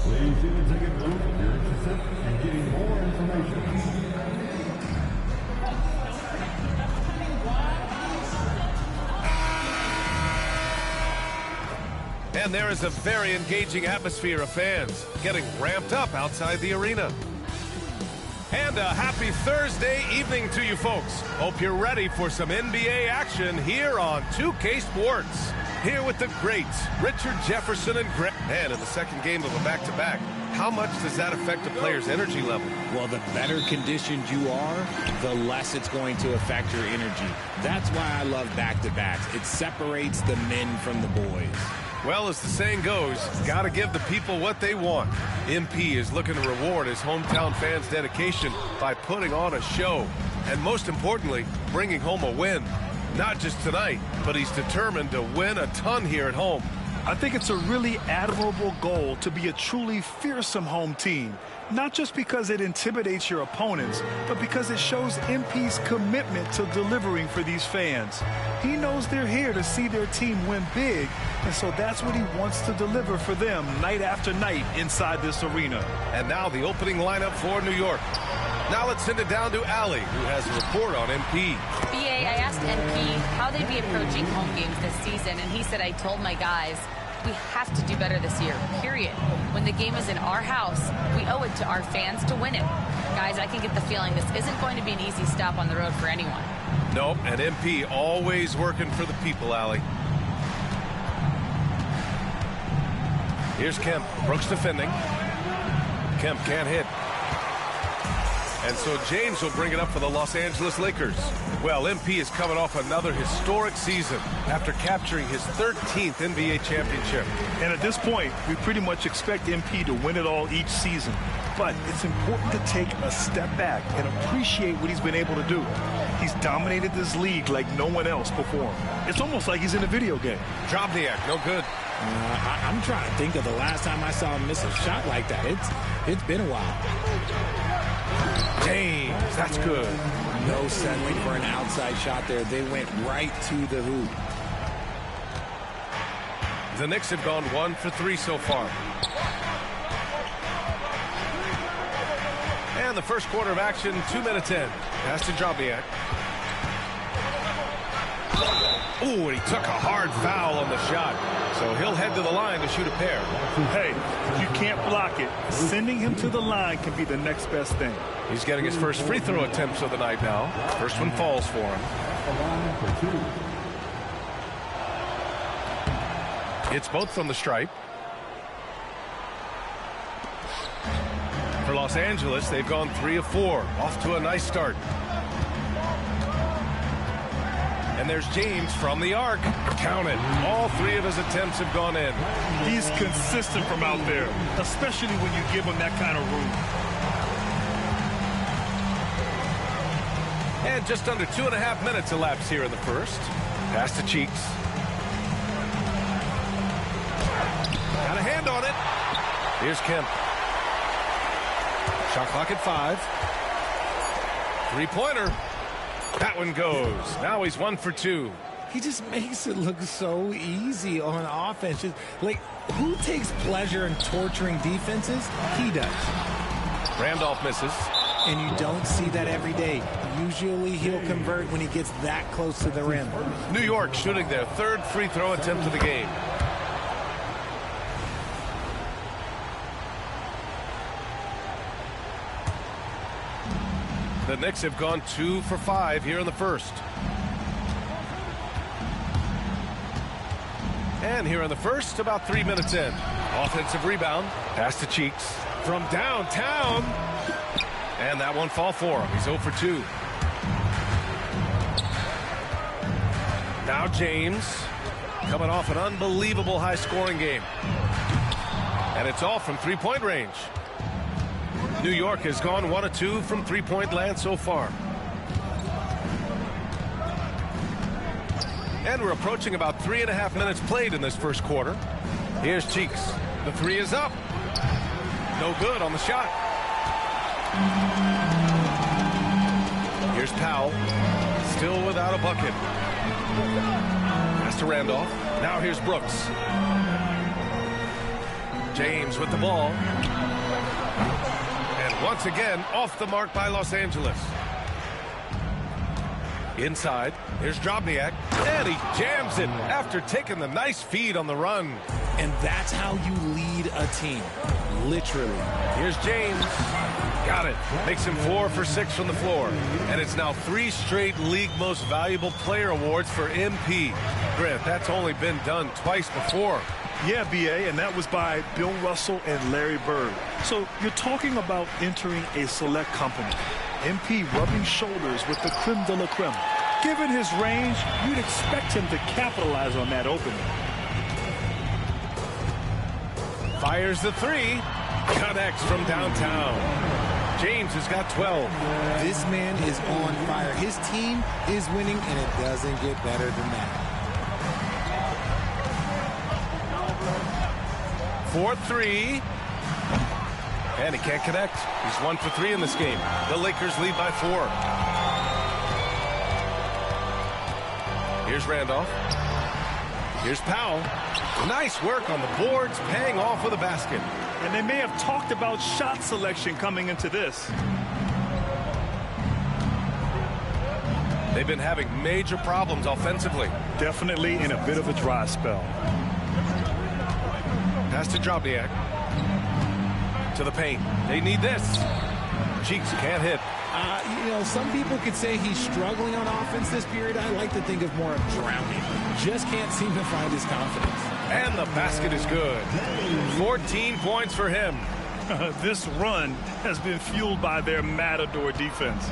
Please see the ticket booth if you're interested in getting more information. And there is a very engaging atmosphere of fans getting ramped up outside the arena. And a happy Thursday evening to you folks. Hope you're ready for some NBA action here on 2K Sports. Here with the greats, Richard Jefferson and Greg. And in the second game of a back-to-back, how much does that affect a player's energy level? Well, the better conditioned you are, the less it's going to affect your energy. That's why I love back-to-backs. It separates the men from the boys. Well, as the saying goes, gotta give the people what they want. MP is looking to reward his hometown fans' dedication by putting on a show. And most importantly, bringing home a win. Not just tonight, but he's determined to win a ton here at home. I think it's a really admirable goal to be a truly fearsome home team. Not just because it intimidates your opponents, but because it shows MP's commitment to delivering for these fans. He knows they're here to see their team win big, and so that's what he wants to deliver for them night after night inside this arena. And now the opening lineup for New York. Now let's send it down to Allie, who has a report on MP. BA, I asked MP how they'd be approaching home games this season, and he said, I told my guys, we have to do better this year, period. When the game is in our house, we owe it to our fans to win it. Guys, I can get the feeling this isn't going to be an easy stop on the road for anyone. Nope, and MP always working for the people, Allie. Here's Kemp. Brooks defending. Kemp can't hit. And so James will bring it up for the Los Angeles Lakers. Well, MP is coming off another historic season after capturing his 13th NBA championship. And at this point, we pretty much expect MP to win it all each season. But it's important to take a step back and appreciate what he's been able to do. He's dominated this league like no one else before him. It's almost like he's in a video game. Drobniak, no good. I'm trying to think of the last time I saw him miss a shot like that. It's been a while. James, that's good. No settling for an outside shot there. They went right to the hoop. The Knicks have gone 1 for 3 so far. And the first quarter of action, 2 minutes in. Pass to Drobniak. Ooh, and he took a hard foul on the shot. So he'll head to the line to shoot a pair. Hey, if you can't block it, sending him to the line can be the next best thing. He's getting his first free throw attempts of the night now. First one falls for him. It's both from the stripe. For Los Angeles, they've gone 3 of 4. Off to a nice start. And there's James from the arc. Count it. All 3 of his attempts have gone in. He's consistent from out there, especially when you give him that kind of room. And just under 2.5 minutes elapsed here in the first. Pass to Cheeks. Got a hand on it. Here's Kemp. Shot clock at 5. Three-pointer. That one goes. Now he's 1 for 2. He just makes it look so easy on offense. Just, like, who takes pleasure in torturing defenses? He does. Randolph misses. And you don't see that every day. Usually he'll convert when he gets that close to the rim. New York shooting their 3rd free throw attempt of the game. The Knicks have gone 2 for 5 here in the first. And here in the first, about 3 minutes in. Offensive rebound. Pass to Cheeks. From downtown. And that one fall for him. He's 0 for 2. Now James. Coming off an unbelievable high-scoring game. And it's all from three-point range. New York has gone 1 of 2 from three-point land so far. And we're approaching about 3.5 minutes played in this first quarter. Here's Cheeks. The 3 is up. No good on the shot. Here's Powell. Still without a bucket. Pass to Randolph. Now here's Brooks. James with the ball. And once again, off the mark by Los Angeles. Inside, here's Drobniak, and he jams it after taking the nice feed on the run. And that's how you lead a team, literally. Here's James. Got it. Makes him 4 for 6 from the floor. And it's now 3 straight League Most Valuable Player awards for MP. Grant, that's only been done twice before. Yeah, B.A., and that was by Bill Russell and Larry Bird. So you're talking about entering a select company. MP rubbing shoulders with the creme de la creme. Given his range, you'd expect him to capitalize on that opening. Fires the 3. Connects from downtown. James has got 12. This man is on fire. His team is winning, and it doesn't get better than that. 4-3. And he can't connect. He's 1 for 3 in this game. The Lakers lead by 4. Here's Randolph. Here's Powell. Nice work on the boards, paying off with a basket. And they may have talked about shot selection coming into this. They've been having major problems offensively. Definitely in a bit of a dry spell. Pass to Drobniak. To the paint. They need this. Cheeks can't hit. You know, some people could say he's struggling on offense this period. I like to think of more of drowning. Just can't seem to find his confidence. And the basket is good. 14 points for him. This run has been fueled by their matador defense.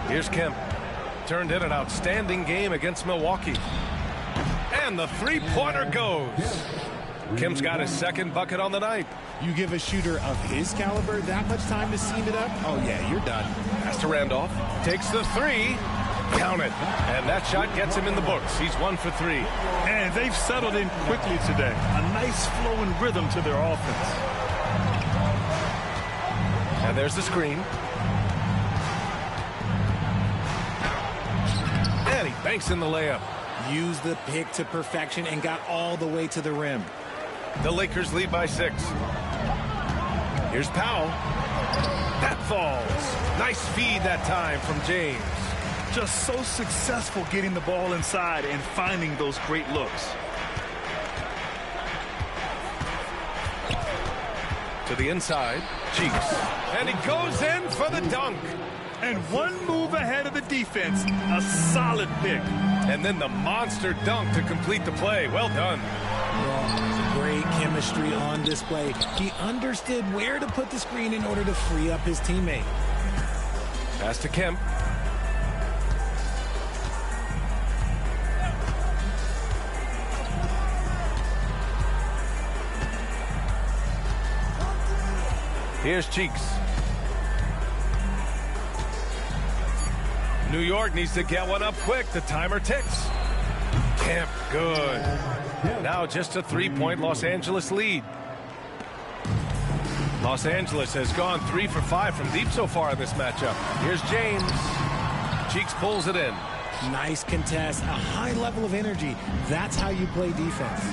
Here's Kemp. Turned in an outstanding game against Milwaukee. And the three-pointer goes. Kemp's got his second bucket on the night. You give a shooter of his caliber that much time to seam it up? Oh, yeah, you're done. Pass to Randolph. Takes the 3. Count it. And that shot gets him in the books. He's 1 for 3. And they've settled in quickly today. A nice flow and rhythm to their offense. And there's the screen. And he banks in the layup. Used the pick to perfection and got all the way to the rim. The Lakers lead by 6. Here's Powell. That falls. Nice feed that time from James. Just so successful getting the ball inside and finding those great looks. To the inside. Cheeks. And he goes in for the dunk. And one move ahead of the defense. A solid pick. And then the monster dunk to complete the play. Well done. Great chemistry on display. He understood where to put the screen in order to free up his teammate. Pass to Kemp. Here's Cheeks. New York needs to get one up quick. The timer ticks. Kemp, good. Now just a 3-point Los Angeles lead. Los Angeles has gone 3 for 5 from deep so far in this matchup. Here's James. Cheeks pulls it in. Nice contest, a high level of energy. That's how you play defense.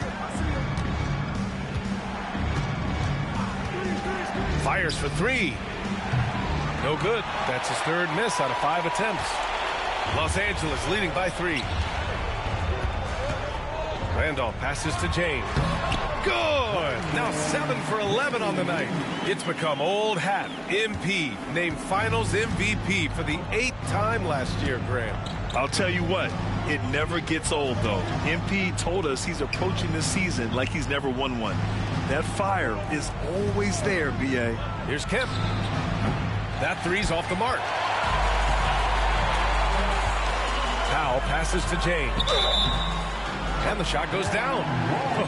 Fires for 3. No good. That's his 3rd miss out of 5 attempts. Los Angeles leading by 3. Randolph passes to James. Good! Now 7 for 11 on the night. It's become old hat. MP named Finals MVP for the 8th time last year, Grant. I'll tell you what, it never gets old, though. MP told us he's approaching this season like he's never won one. That fire is always there, B.A. Here's Kemp. That 3's off the mark. Powell passes to James. And the shot goes down.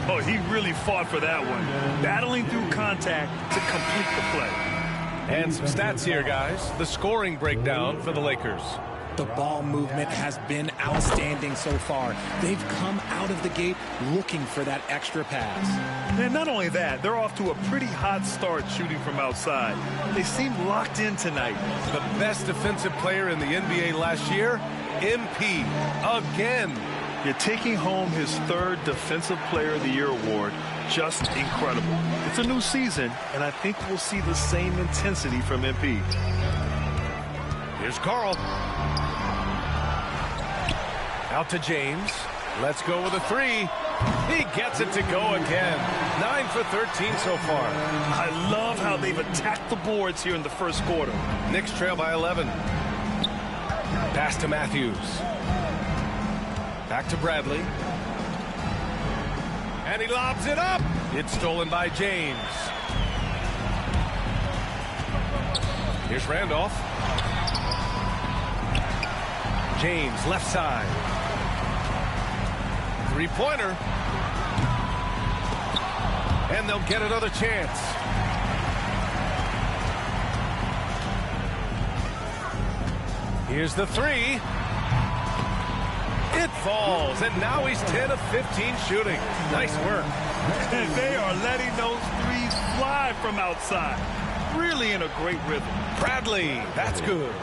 Oh, he really fought for that one. Battling through contact to complete the play. And some stats here, guys. The scoring breakdown for the Lakers. The ball movement has been outstanding so far. They've come out of the gate looking for that extra pass. And not only that, they're off to a pretty hot start shooting from outside. They seem locked in tonight. The best defensive player in the NBA last year, MP, again. You're taking home his 3rd Defensive Player of the Year award. Just incredible. It's a new season, and I think we'll see the same intensity from MP. Here's Carl. Out to James. Let's go with a 3. He gets it to go again. 9 for 13 so far. I love how they've attacked the boards here in the first quarter. Knicks trail by 11. Pass to Matthews. Back to Bradley. And he lobs it up. It's stolen by James. Here's Randolph. James, left side. 3-pointer. And they'll get another chance. Here's the 3. It falls, and now he's 10 of 15 shooting. Nice work. And they are letting those threes fly from outside. Really in a great rhythm. Bradley, that's good.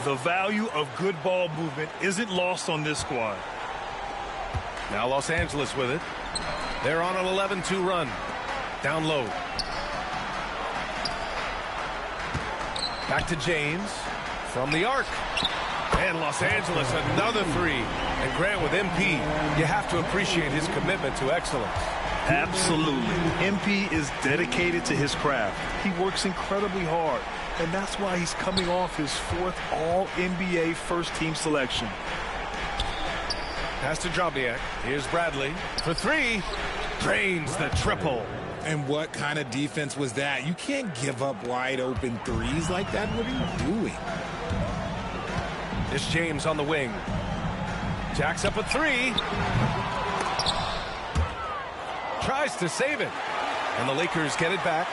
The value of good ball movement isn't lost on this squad. Now Los Angeles with it. They're on an 11-2 run. Down low. Back to James. From the arc. And Los Angeles, another 3. And Grant, with MP, you have to appreciate his commitment to excellence. Absolutely. MP is dedicated to his craft. He works incredibly hard, and that's why he's coming off his 4th All-NBA first-team selection. Pass to Drobniak. Here's Bradley for 3. Drains the triple. And what kind of defense was that? You can't give up wide open threes like that. What are you doing? It's James on the wing. Jacks up a 3. Tries to save it. And the Lakers get it back.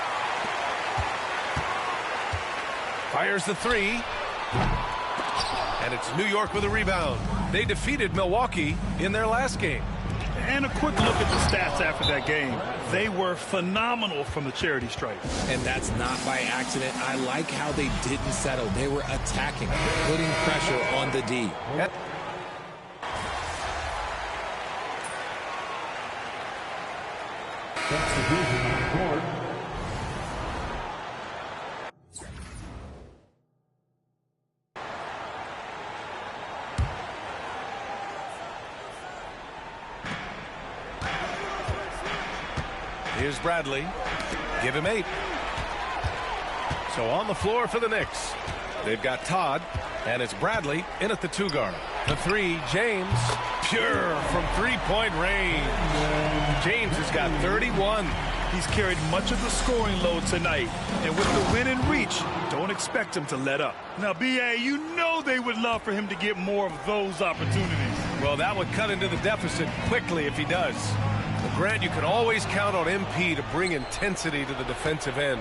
Fires the 3. And it's New York with a rebound. They defeated Milwaukee in their last game. And a quick look at the stats after that game. They were phenomenal from the charity stripe. And that's not by accident. I like how they didn't settle. They were attacking, putting pressure on the D. Substitution on court. Here's Bradley. Give him 8. So on the floor for the Knicks. They've got Todd, and it's Bradley in at the 2 guard. The 3, James, pure from 3-point range. James has got 31. He's carried much of the scoring load tonight, and with the win in reach, don't expect him to let up. Now, B.A., you know they would love for him to get more of those opportunities. Well, that would cut into the deficit quickly if he does. But Grant, you can always count on MP to bring intensity to the defensive end.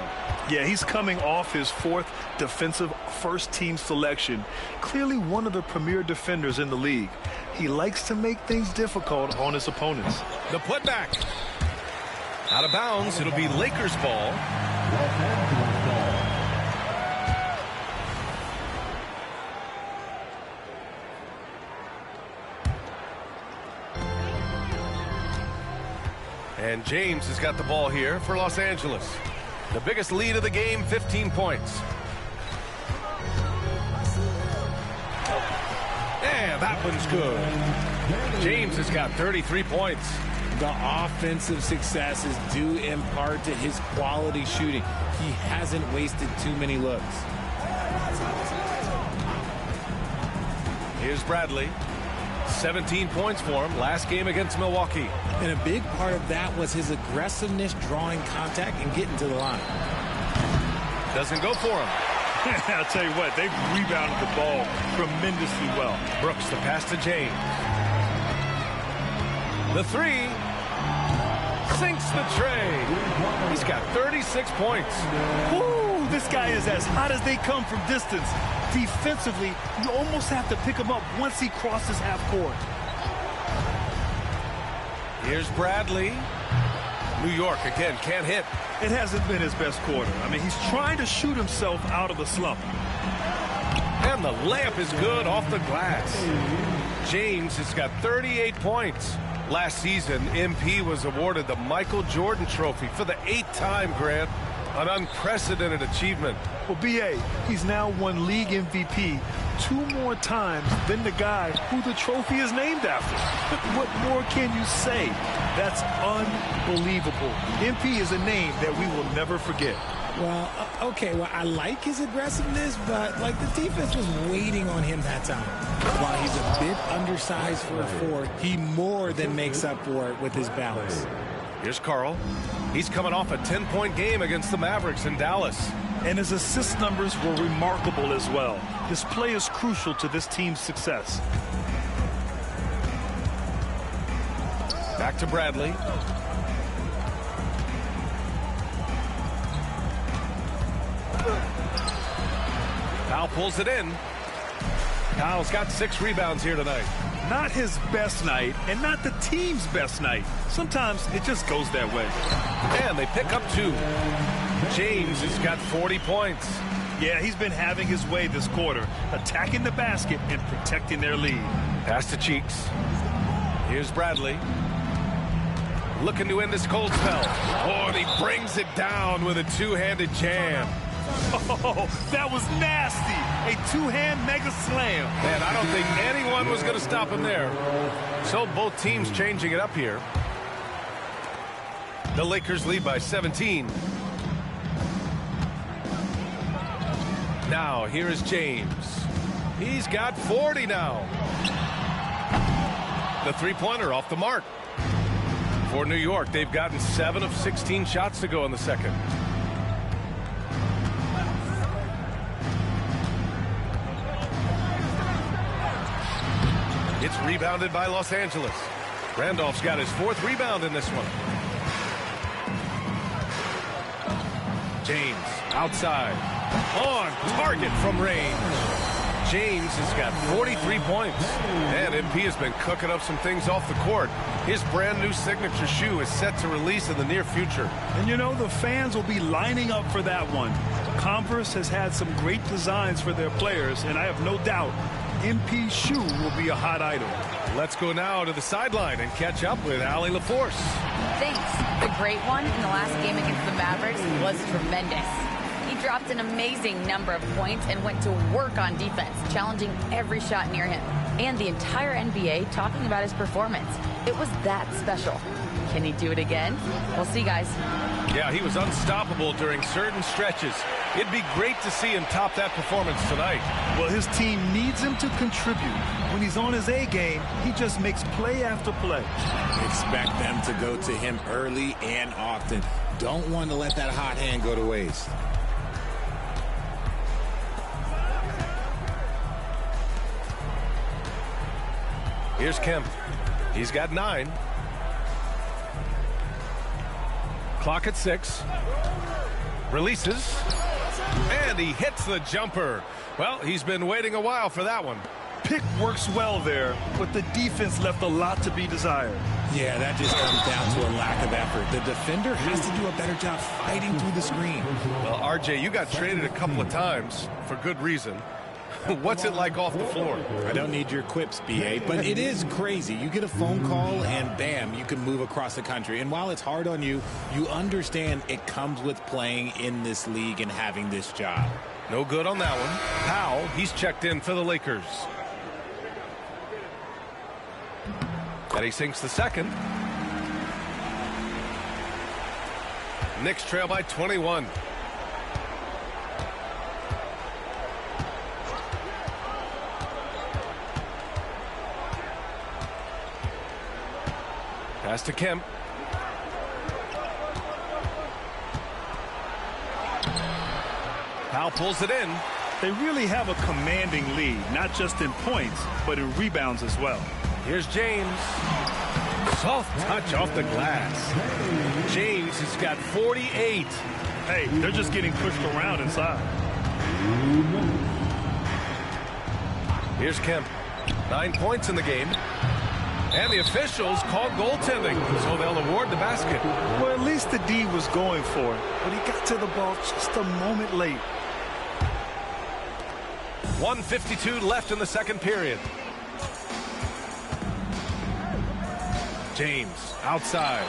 Yeah, he's coming off his 4th defensive first-team selection. Clearly one of the premier defenders in the league. He likes to make things difficult on his opponents. The putback. Out of bounds. It'll be Lakers ball. Los Angeles ball. And James has got the ball here for Los Angeles. The biggest lead of the game, 15 points. And that one's good. James has got 33 points. The offensive success is due in part to his quality shooting. He hasn't wasted too many looks. Here's Bradley. 17 points for him last game against Milwaukee. And a big part of that was his aggressiveness, drawing contact and getting to the line. Doesn't go for him. I'll tell you what, they've rebounded the ball tremendously well. Brooks, the pass to James. The 3 sinks the tray. He's got 36 points. Woo, this guy is as hot as they come from distance. Defensively, you almost have to pick him up once he crosses half court. Here's Bradley. New York, again, can't hit. It hasn't been his best quarter. I mean, he's trying to shoot himself out of the slump. And the layup is good off the glass. James has got 38 points. Last season, MP was awarded the Michael Jordan Trophy for the 8th time, Grant. An unprecedented achievement. Well, B.A., he's now won league MVP 2 more times than the guy who the trophy is named after. What more can you say? That's unbelievable. MP is a name that we will never forget. Well, okay, well, I like his aggressiveness, but, like, the defense was waiting on him that time. While he's a bit undersized for a forward, he more than makes up for it with his balance. Here's Carl. He's coming off a 10-point game against the Mavericks in Dallas. And his assist numbers were remarkable as well. His play is crucial to this team's success. Back to Bradley. Powell pulls it in. Powell's got 6 rebounds here tonight. Not his best night, and not the team's best night. Sometimes it just goes that way. And they pick up 2. James has got 40 points. Yeah, he's been having his way this quarter, attacking the basket and protecting their lead. Pass to Cheeks. Here's Bradley. Looking to end this cold spell. Oh, and he brings it down with a 2-handed jam. Oh, that was nasty. A 2-hand mega slam. Man, I don't think anyone was going to stop him there. So both teams changing it up here. The Lakers lead by 17. Now, here is James. He's got 40 now. The three-pointer off the mark. For New York, they've gotten 7 of 16 shots to go in the second. It's rebounded by Los Angeles. Randolph's got his 4th rebound in this one. James outside. On target from range. James has got 43 points. And MP has been cooking up some things off the court. His brand new signature shoe is set to release in the near future. And you know, the fans will be lining up for that one. Converse has had some great designs for their players, and I have no doubt MP's shoe will be a hot item. Let's go now to the sideline and catch up with Allie LaForce. Thanks. The great one in the last game against the Mavericks was tremendous. He dropped an amazing number of points and went to work on defense, challenging every shot near him. And the entire NBA talking about his performance. It was that special. Can he do it again? We'll see, guys. Yeah, he was unstoppable during certain stretches. It'd be great to see him top that performance tonight. Well, his team needs him to contribute. When he's on his A game, he just makes play after play. Expect them to go to him early and often. Don't want to let that hot hand go to waste. Here's Kemp. He's got 9. Clock at 6. Releases. And he hits the jumper. Well, he's been waiting a while for that one. Pick works well there, but the defense left a lot to be desired. Yeah, that just comes down to a lack of effort. The defender has to do a better job fighting through the screen. Well, RJ, you got traded a couple of times for good reason. What's it like off the floor? I don't need your quips, BA, but it is crazy. You get a phone call and bam, you can move across the country. And while it's hard on you, you understand it comes with playing in this league and having this job. No good on that one. Powell, he's checked in for the Lakers. And he sinks the second. Knicks trail by 21. Pass to Kemp. Powell pulls it in. They really have a commanding lead, not just in points, but in rebounds as well. Here's James. Soft touch off the glass. James has got 48. Hey, they're just getting pushed around inside. Here's Kemp. 9 points in the game. And the officials called goaltending, so they'll award the basket. Well, at least the D was going for it, but he got to the ball just a moment late. 1:52 left in the second period. James outside.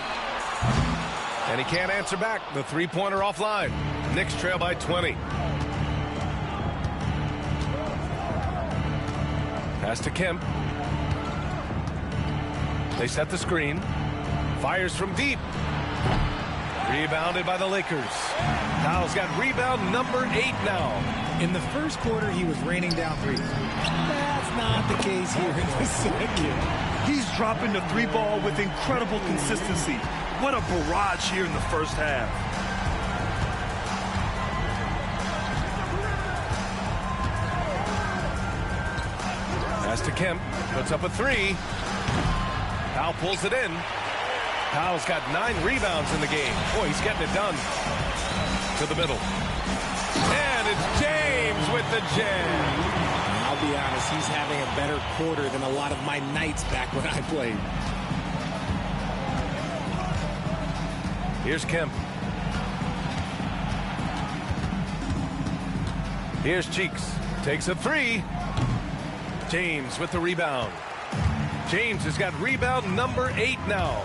And he can't answer back. The three-pointer offline. Knicks trail by 20. Pass to Kemp. They set the screen. Fires from deep. Rebounded by the Lakers. Powell's got rebound number 8 now. In the first quarter, he was raining down threes. That's not the case here in the second. He's dropping the three ball with incredible consistency. What a barrage here in the first half. Pass to Kemp. Puts up a 3. Powell pulls it in. Powell's got 9 rebounds in the game. Boy, he's getting it done. To the middle. And it's James with the jam. I'll be honest, he's having a better quarter than a lot of my nights back when I played. Here's Kemp. Here's Cheeks. Takes a 3. James with the rebound. James has got rebound number 8 now.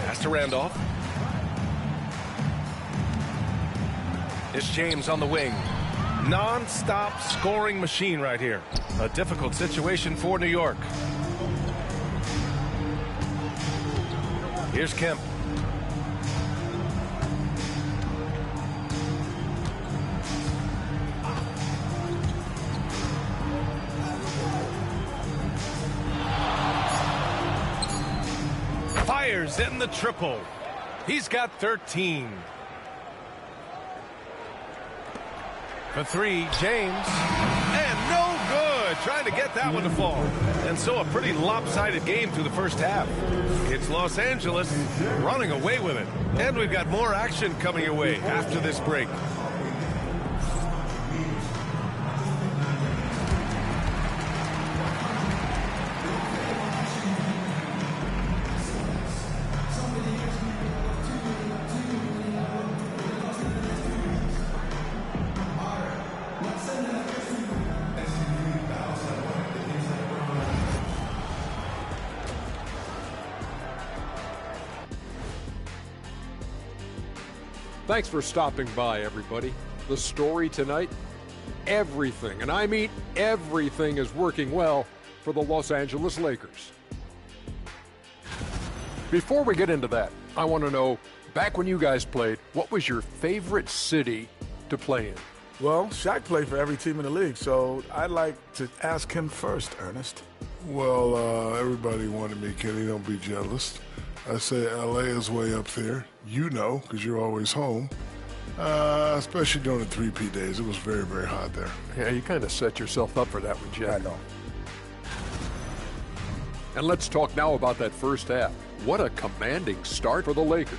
Pass to Randolph. It's James on the wing. Non-stop scoring machine right here. A difficult situation for New York. Here's Kemp. Fires in the triple. He's got 13. For 3, James. And no good. Trying to get that one to fall. And so a pretty lopsided game through the first half. It's Los Angeles running away with it. And we've got more action coming your way after this break. Thanks for stopping by, everybody. The story tonight, everything, and I mean everything, is working well for the Los Angeles Lakers. Before we get into that, I want to know, back when you guys played, what was your favorite city to play in? Well, Shaq played for every team in the league, so I'd like to ask him first, Ernest. Well, everybody wanted me, Kenny. Don't be jealous. I say L.A. is way up there. You know, because you're always home. Especially during the 3P days. It was very, very hot there. Yeah, you kind of set yourself up for that one, Jack. I know. And let's talk now about that first half. What a commanding start for the Lakers.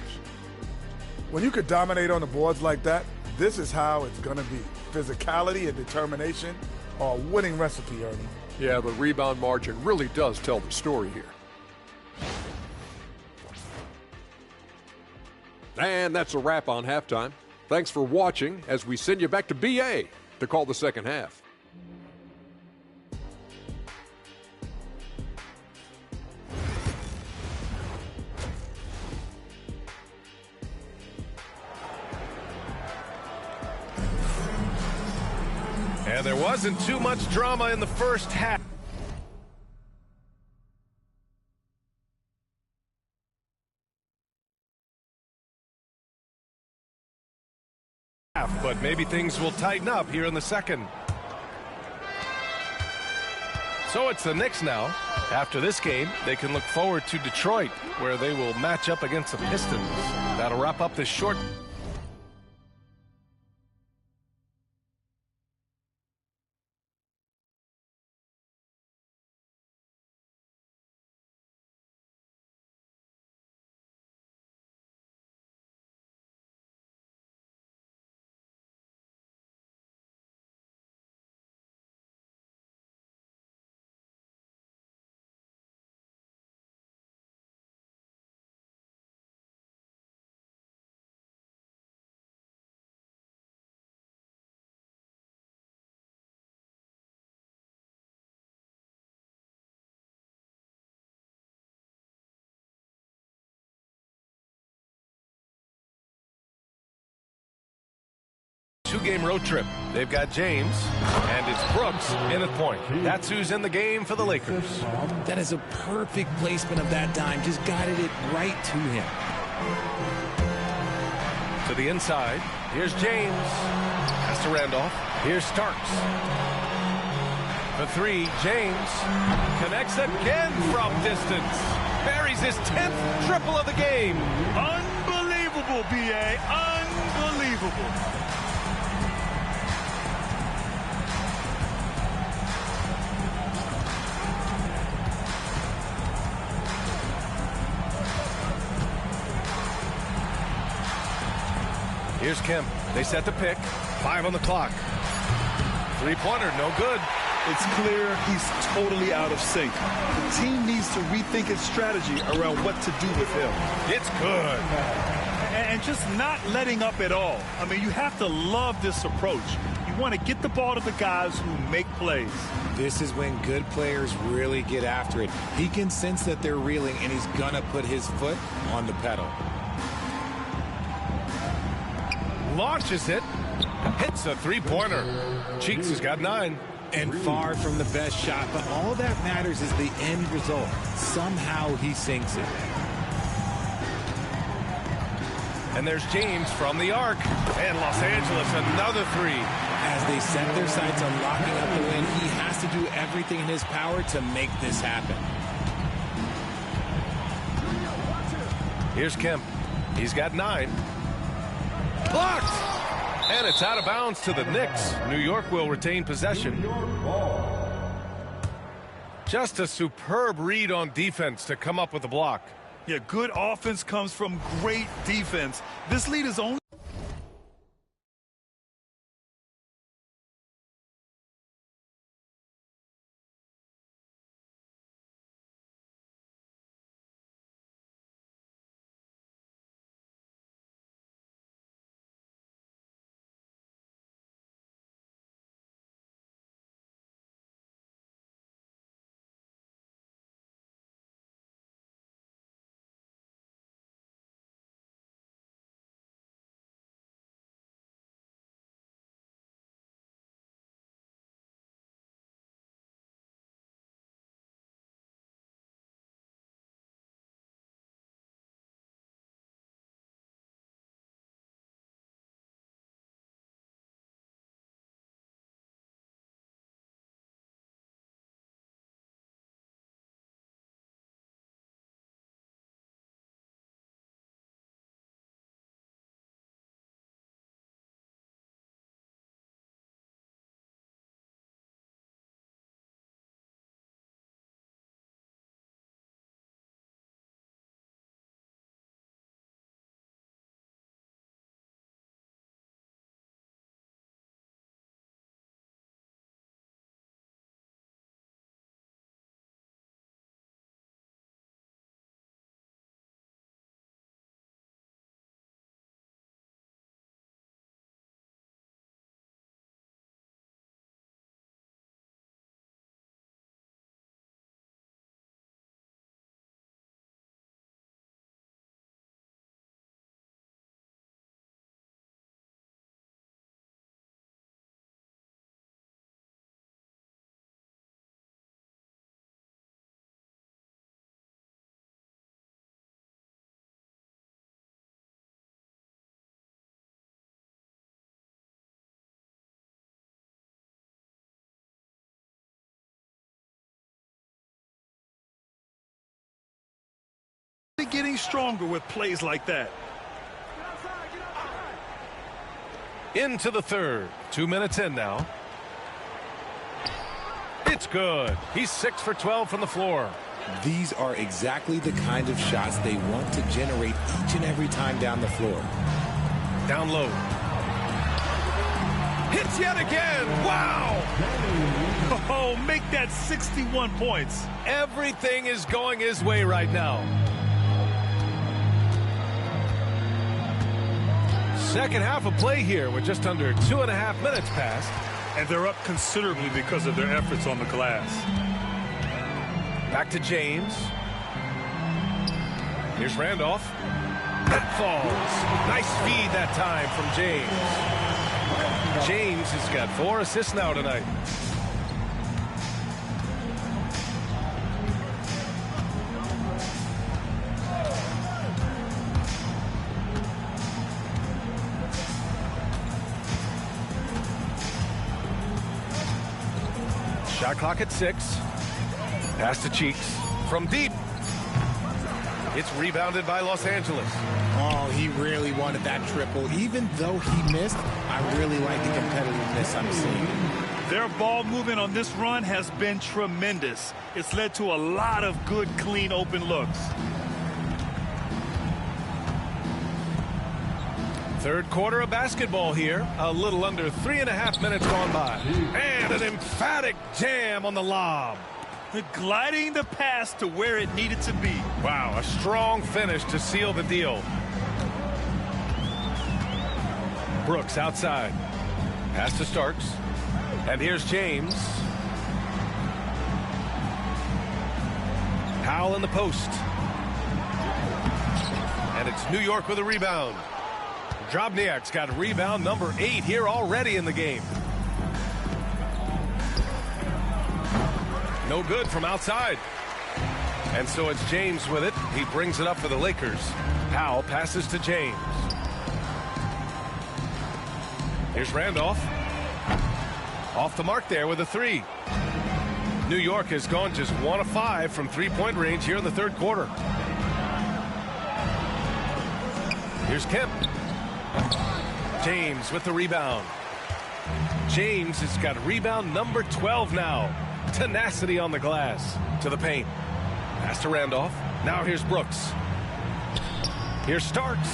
When you could dominate on the boards like that, this is how it's going to be. Physicality and determination are a winning recipe, Ernie. Yeah, the rebound margin really does tell the story here. And that's a wrap on halftime. Thanks for watching as we send you back to BA to call the second half. And there wasn't too much drama in the first half. But maybe things will tighten up here in the second. So it's the Knicks now. After this game, they can look forward to Detroit, where they will match up against the Pistons. That'll wrap up this short two-game road trip. They've got James, and it's Brooks in at point. That's who's in the game for the Lakers. That is a perfect placement of that dime. Just guided it right to him. To the inside. Here's James. Pass to Randolph. Here's Starks. The three, James. Connects again from distance. Buries his 10th triple of the game. Unbelievable, B.A. Unbelievable. Here's Kemp. They set the pick. 5 on the clock. Three-pointer, no good. It's clear he's totally out of sync. The team needs to rethink its strategy around what to do with him. It's good. And just not letting up at all. I mean, you have to love this approach. You want to get the ball to the guys who make plays. This is when good players really get after it. He can sense that they're reeling, and he's going to put his foot on the pedal. Launches it. Hits a three-pointer. Cheeks has got 9. And far from the best shot, but all that matters is the end result. Somehow he sinks it. And there's James from the arc. And Los Angeles, another 3. As they set their sights on locking up the win, he has to do everything in his power to make this happen. Here's Kemp. He's got 9. Blocked! And it's out of bounds to the Knicks. New York will retain possession. Just a superb read on defense to come up with the block. Yeah, good offense comes from great defense. This lead is only... getting stronger with plays like that. Into the third. 2 minutes in now. It's good. He's 6 for 12 from the floor. These are exactly the kind of shots they want to generate each and every time down the floor. Down low. Hits yet again. Wow. Oh, make that 61 points. Everything is going his way right now. Second half of play here with just under 2.5 minutes passed. And they're up considerably because of their efforts on the glass. Back to James. Here's Randolph. That falls. Nice feed that time from James. James has got 4 assists now tonight. Shot clock at 6. Pass to Cheeks from deep. It's rebounded by Los Angeles. Oh, he really wanted that triple. Even though he missed, I really like the competitiveness I'm seeing. Their ball movement on this run has been tremendous. It's led to a lot of good, clean, open looks. Third quarter of basketball here. A little under 3.5 minutes gone by. And an emphatic jam on the lob. Gliding the pass to where it needed to be. Wow, a strong finish to seal the deal. Brooks outside. Pass to Starks. And here's James. Powell in the post. And it's New York with a rebound. Drobniak's got rebound number 8 here already in the game. No good from outside. And so it's James with it. He brings it up for the Lakers. Powell passes to James. Here's Randolph. Off the mark there with a 3. New York has gone just 1 of 5 from three-point range here in the third quarter. Here's Kemp. James with the rebound. James has got rebound number 12 now. Tenacity on the glass. To the paint. Pass to Randolph. Now here's Brooks. Here's Starks.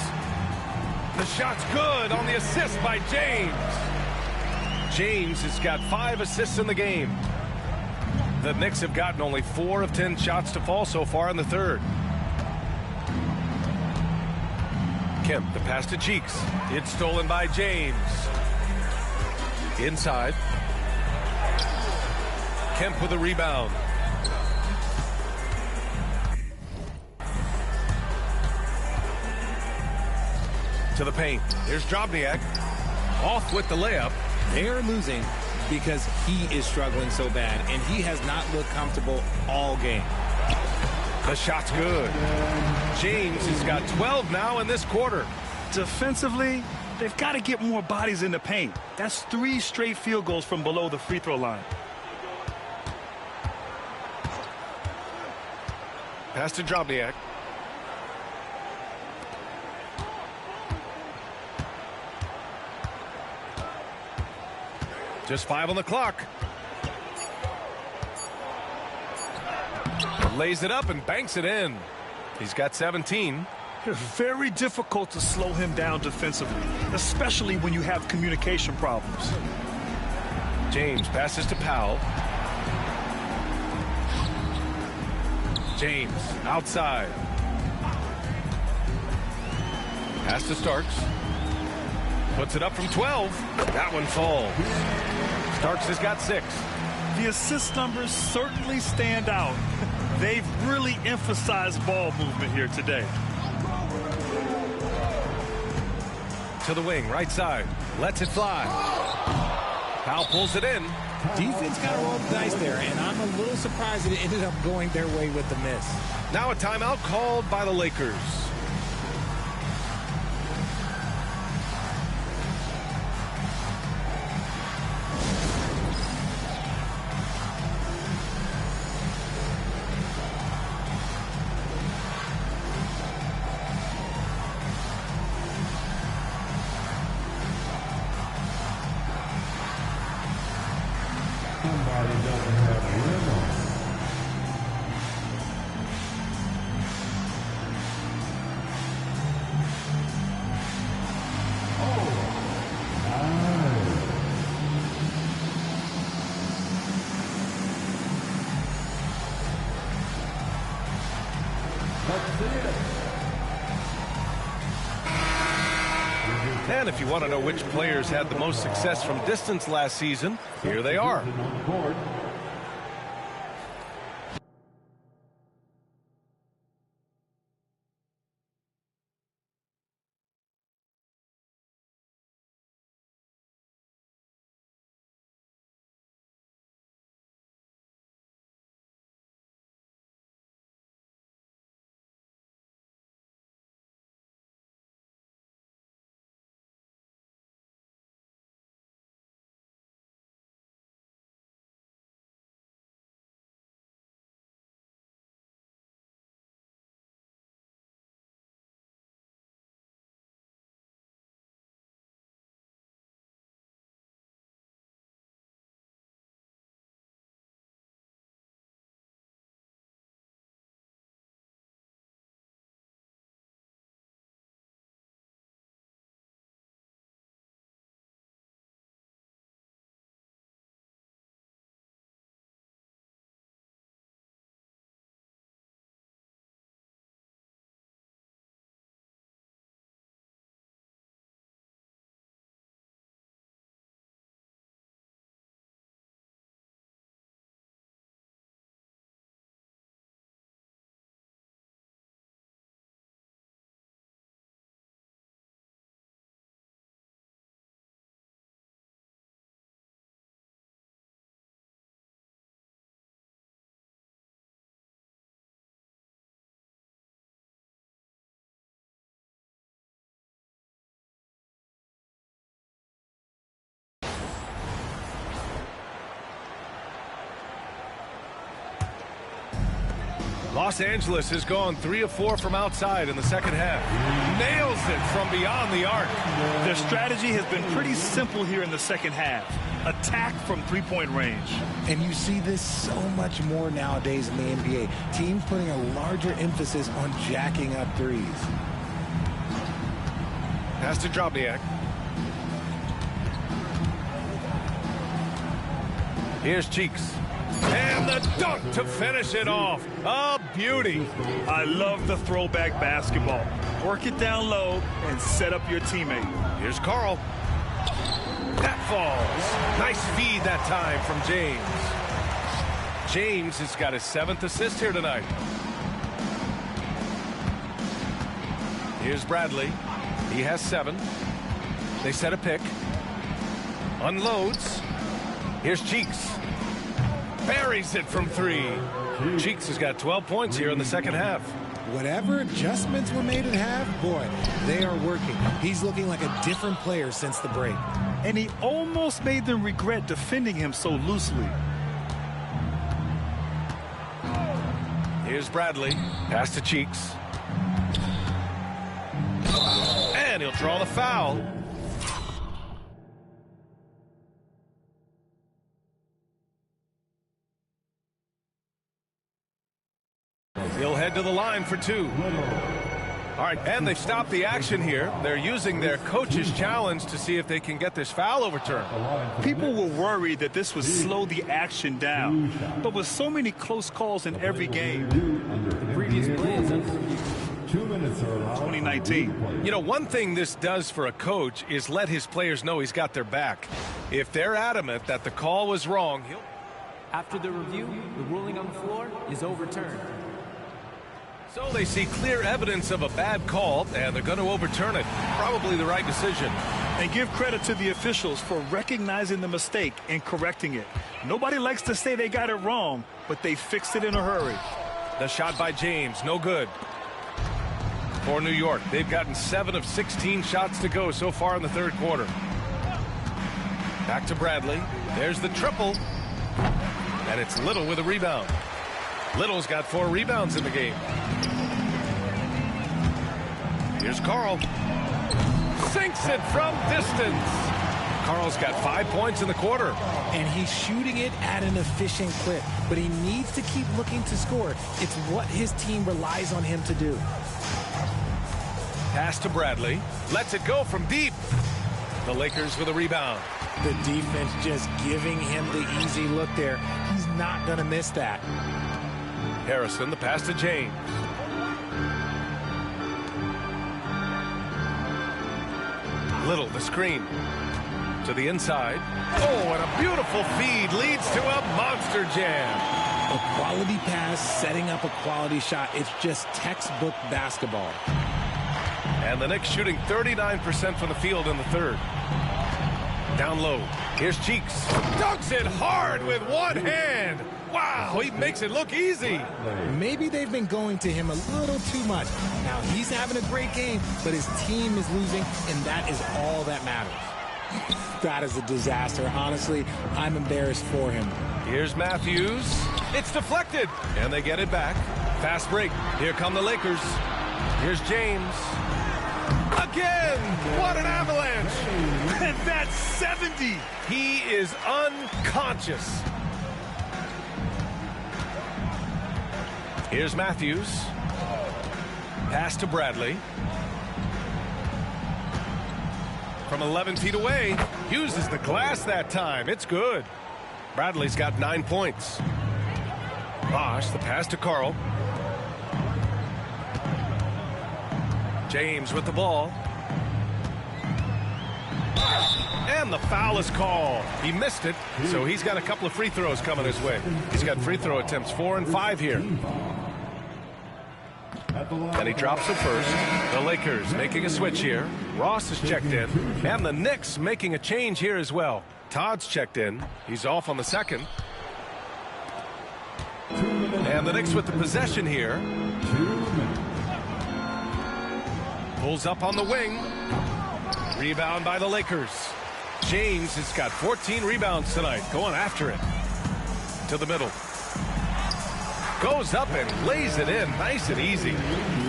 The shot's good on the assist by James. James has got 5 assists in the game. The Knicks have gotten only 4 of 10 shots to fall so far in the third. Kemp, the pass to Cheeks. It's stolen by James. Inside. Kemp with a rebound. To the paint. Here's Drobniak. Off with the layup. They are losing because he is struggling so bad, and he has not looked comfortable all game. The shot's good. James has got 12 now in this quarter. Defensively, they've got to get more bodies in the paint. That's 3 straight field goals from below the free throw line. Pass to Drobniak. Just 5 on the clock. Lays it up and banks it in. He's got 17. It's very difficult to slow him down defensively, especially when you have communication problems. James passes to Powell. James outside. Pass to Starks. Puts it up from 12. That one falls. Starks has got 6. The assist numbers certainly stand out. They've really emphasized ball movement here today. To the wing, right side. Lets it fly. Powell pulls it in. Defense got to roll the dice there, and I'm a little surprised that it ended up going their way with the miss. Now a timeout called by the Lakers. Somebody doesn't have a rhythm. And if you want to know which players had the most success from distance last season, here they are. Los Angeles has gone 3 of 4 from outside in the second half. Nails it from beyond the arc. Their strategy has been pretty simple here in the second half. Attack from three-point range. And you see this so much more nowadays in the NBA. Teams putting a larger emphasis on jacking up threes. Pass to Drobniak. Here's Cheeks. And the dunk to finish it off. A beauty. I love the throwback basketball. Work it down low and set up your teammate. Here's Carl. That falls. Nice feed that time from James. James has got his 7th assist here tonight. Here's Bradley. He has 7. They set a pick. Unloads. Here's Cheeks. Buries it from 3. Cheeks has got 12 points here in the second half. Whatever adjustments were made at half, boy, they are working. He's looking like a different player since the break. And he almost made them regret defending him so loosely. Here's Bradley. Pass to Cheeks. And he'll draw the foul. He'll head to the line for 2. All right, and they've stopped the action here. They're using their coach's challenge to see if they can get this foul overturned. People were worried that this would slow the action down. But with so many close calls in every game, The previous play is under review. 2 minutes are allowed. 2019. You know, one thing this does for a coach is let his players know he's got their back. If they're adamant that the call was wrong, he'll... After the review, the ruling on the floor is overturned. So they see clear evidence of a bad call, and they're going to overturn it. Probably the right decision. And give credit to the officials for recognizing the mistake and correcting it. Nobody likes to say they got it wrong, but they fixed it in a hurry. The shot by James, no good. For New York, they've gotten 7 of 16 shots to go so far in the third quarter. Back to Bradley. There's the triple. And it's Little with a rebound. Little's got 4 rebounds in the game. Here's Carl. Sinks it from distance. Carl's got 5 points in the quarter. And he's shooting it at an efficient clip, but he needs to keep looking to score. It's what his team relies on him to do. Pass to Bradley. Lets it go from deep. The Lakers with a rebound. The defense just giving him the easy look there. He's not going to miss that. Harrison, the pass to James. Little, the screen. To the inside. Oh, and a beautiful feed leads to a monster jam. A quality pass, setting up a quality shot. It's just textbook basketball. And the Knicks shooting 39% from the field in the third. Down low. Here's Cheeks. Dunks it hard with one hand. Wow, he makes it look easy. Maybe they've been going to him a little too much. Now, he's having a great game, but his team is losing, and that is all that matters. That is a disaster. Honestly, I'm embarrassed for him. Here's Matthews. It's deflected, and they get it back. Fast break. Here come the Lakers. Here's James. Again! What an avalanche! And that's 70! He is unconscious. Here's Matthews. Pass to Bradley. From 11 feet away, uses the glass that time. It's good. Bradley's got 9 points. Bosh, the pass to Carl. James with the ball. And the foul is called. He missed it, so he's got a couple of free throws coming his way. He's got free throw attempts 4 and 5 here. And he drops it first. The Lakers making a switch here. Ross is checked in. And the Knicks making a change here as well. Todd's checked in. He's off on the second. And the Knicks with the possession here. Pulls up on the wing. Rebound by the Lakers. James has got 14 rebounds tonight. Going after it. To the middle. goes up and lays it in nice and easy.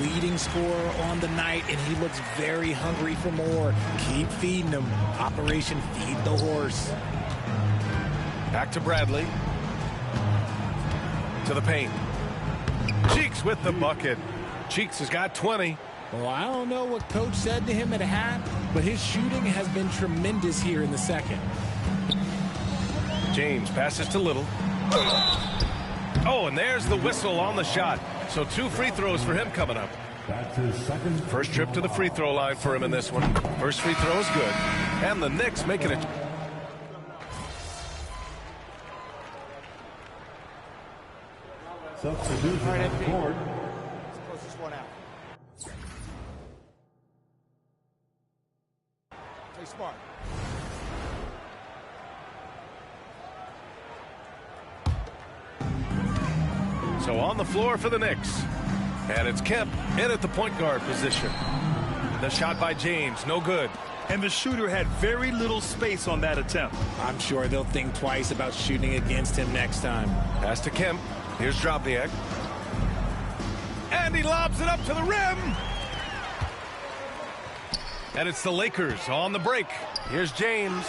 Leading scorer on the night, and he looks very hungry for more. Keep feeding him. Operation Feed the Horse. Back to Bradley. To the paint. Cheeks with the bucket. Cheeks has got 20. Well, I don't know what coach said to him at half, but his shooting has been tremendous here in the second. James passes to Little. Oh, and there's the whistle on the shot. So 2 free throws for him coming up. That's his second. First trip to the free throw line for him in this one. First free throw is good. And the Knicks making it. Substitution on the court. Close this one out. Play smart. So on the floor for the Knicks. And it's Kemp in at the point guard position. The shot by James, no good. And the shooter had very little space on that attempt. I'm sure they'll think twice about shooting against him next time. Pass to Kemp. Here's Drobniak. And he lobs it up to the rim. And it's the Lakers on the break. Here's James.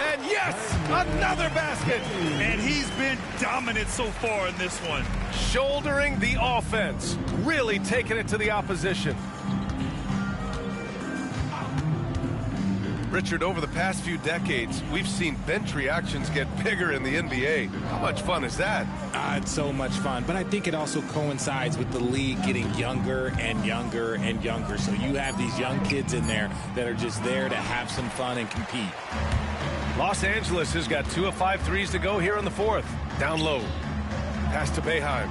And yes, another basket. And he's been dominant so far in this one. Shouldering the offense. Really taking it to the opposition. Richard, over the past few decades, we've seen bench reactions get bigger in the NBA. How much fun is that? It's so much fun, but I think it also coincides with the league getting younger and younger and younger. So you have these young kids in there that are just there to have some fun and compete. Los Angeles has got 2 of 5 threes to go here in the fourth. Down low. Pass to Boeheim.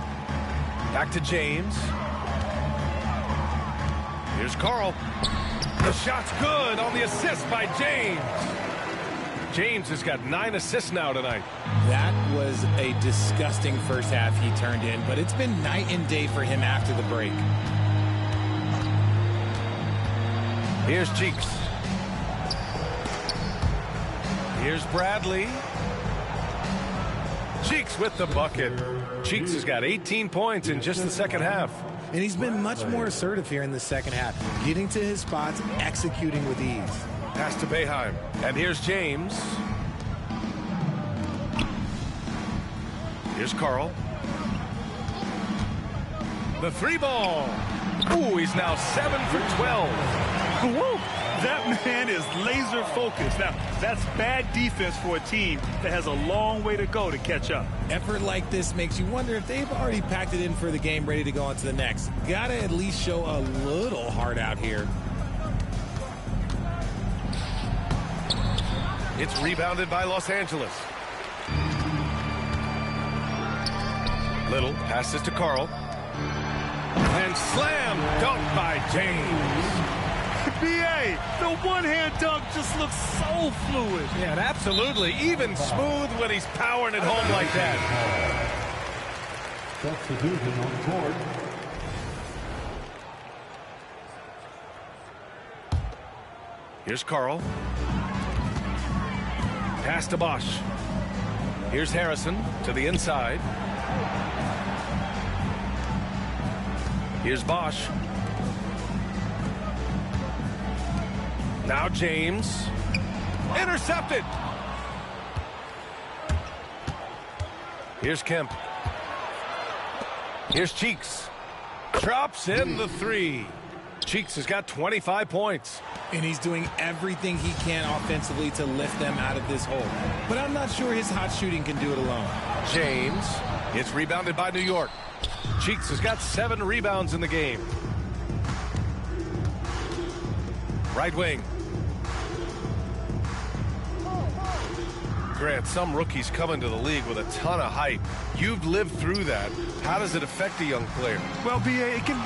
Back to James. Here's Carl. The shot's good on the assist by James. James has got 9 assists now tonight. That was a disgusting first half he turned in, but it's been night and day for him after the break. Here's Cheeks. Here's Bradley. Cheeks with the bucket. Cheeks has got 18 points in just the second half. And he's been much more assertive here in the second half, getting to his spots, executing with ease. Pass to Boeheim. And here's James. Here's Carl. The 3-ball. Ooh, he's now 7 for 12. Woo! That man is laser focused. Now, that's bad defense for a team that has a long way to go to catch up. Effort like this makes you wonder if they've already packed it in for the game, ready to go on to the next. Gotta at least show a little heart out here. It's rebounded by Los Angeles. Little passes to Carl. And slam dunk by James. B.A., the one-hand dunk just looks so fluid. Yeah, and absolutely even smooth when he's powering it home like that. Substitution on the court. Here's Carl. Pass to Bosch. Here's Harrison to the inside. Here's Bosch. Now James. Intercepted. Here's Kemp. Here's Cheeks. Drops in the 3. Cheeks has got 25 points. And he's doing everything he can offensively to lift them out of this hole. But I'm not sure his hot shooting can do it alone. James. It's rebounded by New York. Cheeks has got 7 rebounds in the game. Right wing. Grant, some rookies come into the league with a ton of hype. You've lived through that. How does it affect a young player? Well, B.A., it can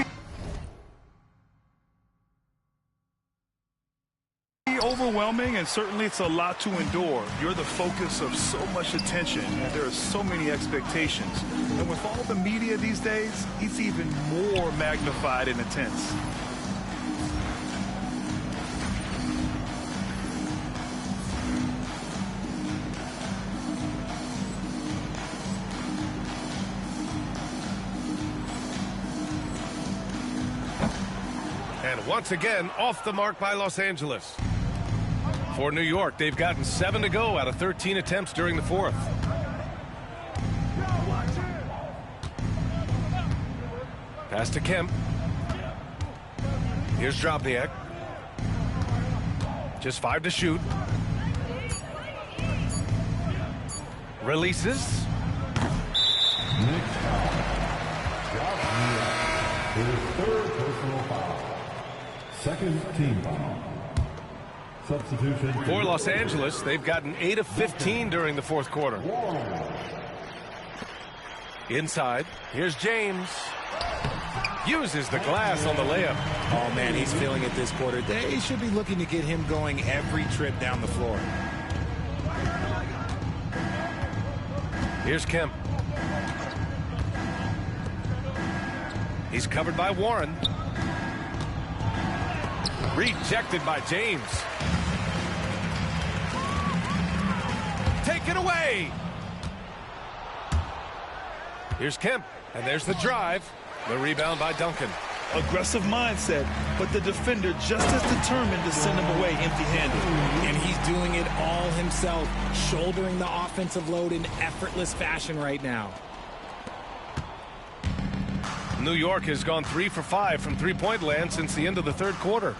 be overwhelming, and certainly it's a lot to endure. You're the focus of so much attention, and there are so many expectations. And with all the media these days, it's even more magnified and intense. And once again, off the mark by Los Angeles. For New York, they've gotten 7 to go out of 13 attempts during the fourth. Pass to Kemp. Here's Drobniak. Just 5 to shoot. Releases. His third personal foul. Second team foul. Substitution. For Los Angeles, they've gotten 8 of 15 during the fourth quarter. Inside, here's James. Uses the glass on the layup. Oh, man, he's feeling it this quarter. They should be looking to get him going every trip down the floor. Here's Kemp. He's covered by Warren. Rejected by James. Taken away. Here's Kemp, and there's the drive. The rebound by Duncan. Aggressive mindset, but the defender just as determined to send him away empty-handed. And he's doing it all himself, shouldering the offensive load in effortless fashion right now. New York has gone 3 for 5 from three-point land since the end of the third quarter.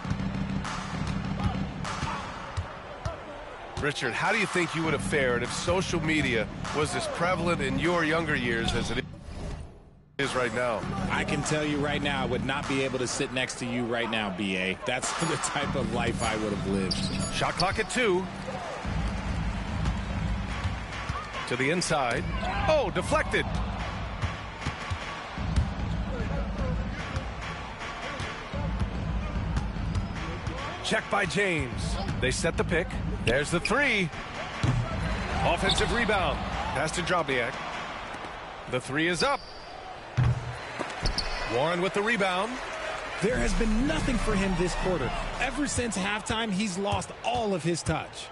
Richard, how do you think you would have fared if social media was as prevalent in your younger years as it is right now? I can tell you right now, I would not be able to sit next to you right now, B.A. That's the type of life I would have lived. Shot clock at 2. To the inside. Oh, deflected. Check by James. They set the pick. There's the 3. Offensive rebound. Pass to Drobniak. The 3 is up. Warren with the rebound. There has been nothing for him this quarter. Ever since halftime, he's lost all of his touch.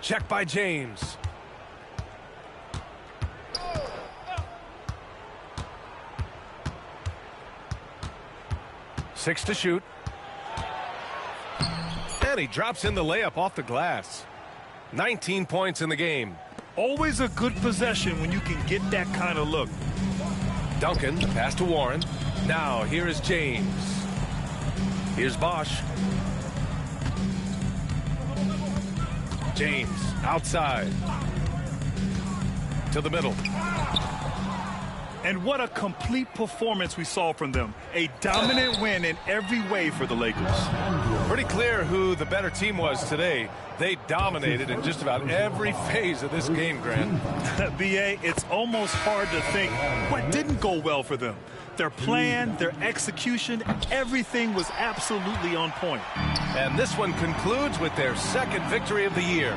Check by James. Six to shoot. And he drops in the layup off the glass. 19 points in the game. Always a good possession when you can get that kind of look. Duncan, pass to Warren. Now, here is James. Here's Bosch. James, outside. To the middle. And what a complete performance we saw from them. A dominant win in every way for the Lakers. Pretty clear who the better team was today. They dominated in just about every phase of this game, Grant. B.A., it's almost hard to think what didn't go well for them. Their plan, their execution, everything was absolutely on point. And this one concludes with their second victory of the year.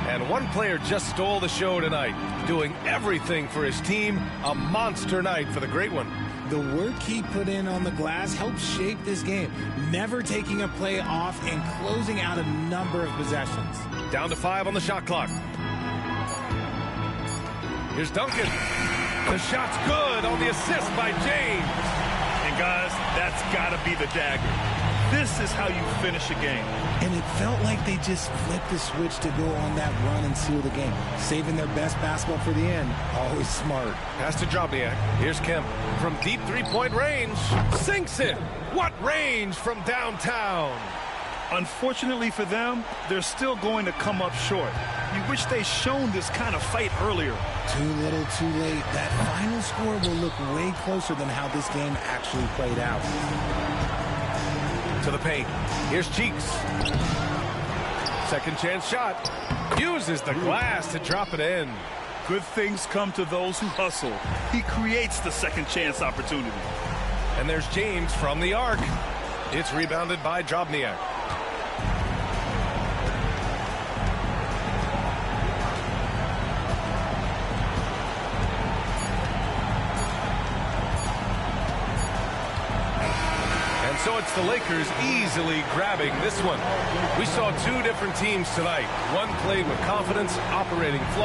And one player just stole the show tonight, doing everything for his team. A monster night for the great one. The work he put in on the glass helped shape this game, never taking a play off and closing out a number of possessions. Down to 5 on the shot clock. Here's Duncan. The shot's good on the assist by James. And guys, that's got to be the dagger. This is how you finish a game. And it felt like they just flipped the switch to go on that run and seal the game. Saving their best basketball for the end. Always smart. Pass to Drobniak. Here's Kemp. From deep three-point range. Sinks it. What range from downtown? Unfortunately for them, they're still going to come up short. You wish they'd shown this kind of fight earlier. Too little, too late. That final score will look way closer than how this game actually played out. To the paint. Here's Cheeks. Second chance shot. Uses the glass to drop it in. Good things come to those who hustle. He creates the second chance opportunity. And there's James from the arc. It's rebounded by Drobniak. So it's the Lakers easily grabbing this one. We saw two different teams tonight. One played with confidence, operating